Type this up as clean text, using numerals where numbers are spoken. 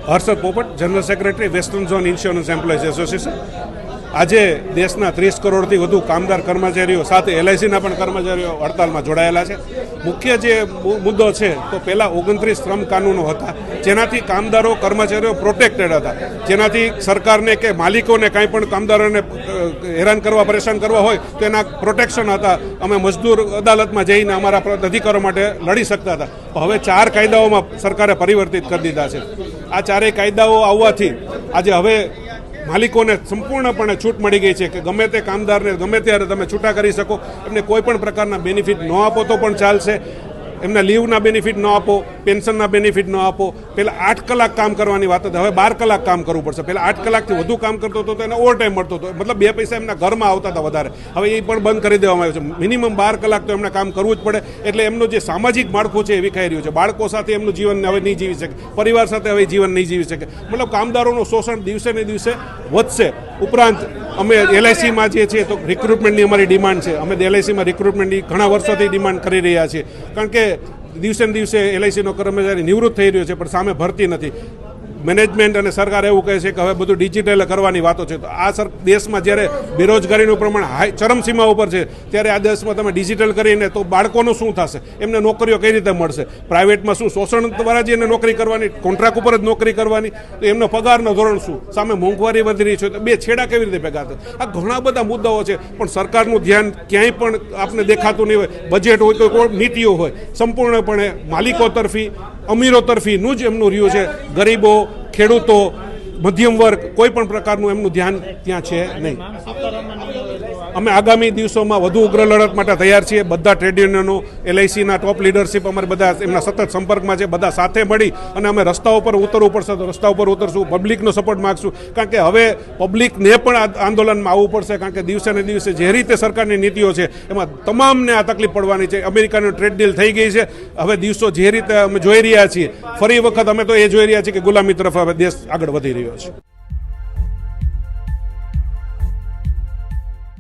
હર્ષદ પોપટ, general secretary, western zone insurance employees association. આજે દેશના 30 કરોડથી વધુ કામદાર કર્મચારીઓ સાથે LICના પણ કર્મચારીઓ હડતાલમાં જોડાયેલા છે. મુખ્ય જે મુદ્દો છે તો પહેલાં 29 શ્રમ કાનૂનો હતા, જેનાથી કામદારો કર્મચારીઓ પ્રોટેક્ટેડ હતા, જેનાથી સરકારને કે માલિકોને કાંઈ પણ કામદારોને હેરાન કરવા, પરેશાન કરવા હોય તો એના પ્રોટેક્શન હતા. અમે મજદૂર અદાલતમાં જઈને અમારા અધિકારો માટે લડી શકતા હતા. હવે 4 કાયદાઓમાં સરકારે પરિવર્તિત કરી દીધા છે. આ 4 કાયદાઓ આવવાથી આજે હવે માલિકોને સંપૂર્ણપણે છૂટ મળી ગઈ છે કે ગમે તે કામદારને ગમે ત્યારે તમે છૂટા કરી શકો. એમને કોઈ પણ પ્રકારના બેનિફિટ ન આપો તો પણ ચાલશે, એમના લીવના બેનિફિટ ન આપો, પેન્શનના બેનિફિટ ન આપો. પહેલાં 8 કલાક કામ કરવાની વાત હતી, હવે 12 કલાક કામ કરવું પડશે. પહેલાં 8 કલાકથી વધુ કામ કરતો હતો તો એને ઓવર ટાઈમ મળતો હતો, મતલબ 2 પૈસા એમના ઘરમાં આવતા હતા વધારે. હવે એ પણ બંધ કરી દેવામાં આવ્યું છે. મિનિમમ 12 કલાક તો એમને કામ કરવું જ પડે. એટલે એમનું જે સામાજિક માળખું છે એ વિખાઈ રહ્યું છે. બાળકો સાથે એમનું જીવન હવે નહીં જીવી શકે, પરિવાર સાથે હવે જીવન નહીં જીવી શકે. મતલબ કામદારોનું શોષણ દિવસે ને દિવસે વધશે. ઉપરાંત અમે LICમાં જે છે તો રિક્રુટમેન્ટની અમારી ડિમાન્ડ છે. અમે LICમાં રિક્રુટમેન્ટની ઘણા વર્ષોથી ડિમાન્ડ કરી રહ્યા છીએ, કારણ કે દિવસે ને દિવસે LICનો કર્મચારી નિવૃત્ત થઈ રહ્યો છે પણ સામે ભરતી નથી. મેનેજમેન્ટ અને સરકાર એવું કહે છે કે હવે બધું ડિજિટલ કરવાની વાતો છે. તો આ દેશમાં જ્યારે બેરોજગારીનું પ્રમાણ ચરમસીમા ઉપર છે, ત્યારે આ દેશમાં તમે ડિજિટલ કરીને તો બાળકોનું શું થશે? એમને નોકરીઓ કઈ રીતે મળશે? પ્રાઇવેટમાં શું શોષણ દ્વારા જ એને નોકરી કરવાની, કોન્ટ્રાક્ટ ઉપર જ નોકરી કરવાની? તો એમનો પગારનો ધોરણ શું? સામે મોંઘવારી વધી રહી છે, તો બે છેડા કેવી રીતે ભેગા થશે? આ ઘણા બધા મુદ્દાઓ છે, પણ સરકારનું ધ્યાન ક્યાંય પણ આપને દેખાતું નહીં હોય. બજેટ હોય તો કોઈ નીતિઓ હોય, સંપૂર્ણપણે માલિકો તરફી, અમીરો તરફીનું જ એમનું રહ્યું છે. ગરીબો, ખેડૂતો, મધ્યમ વર્ગ, કોઈ પણ પ્રકારનું એમનું ધ્યાન ત્યાં છે નહીં. અમે આગામી દિવસોમાં વધુ ઉગ્ર લડત માટે તૈયાર છીએ. બધા ટ્રેડ યુનિયનો, LICના ટોપ લીડરશીપ અમારે બધા એમના સતત સંપર્કમાં છે. બધા સાથે મળી અને અમે રસ્તા ઉપર ઉતરવું પડશે તો રસ્તા ઉપર ઉતરશું, પબ્લિકનો સપોર્ટ માગશું, કારણ કે હવે પબ્લિકને પણ આંદોલનમાં આવવું પડશે. કારણ કે દિવસે ને દિવસે જે રીતે સરકારની નીતિઓ છે એમાં તમામને આ તકલીફ પડવાની છે. અમેરિકાની ટ્રેડ ડીલ થઈ ગઈ છે. હવે દિવસો જે રીતે અમે જોઈ રહ્યા છીએ, ફરી વખત અમે તો એ જોઈ રહ્યા છીએ કે ગુલામી તરફ હવે દેશ આગળ વધી રહ્યો છે.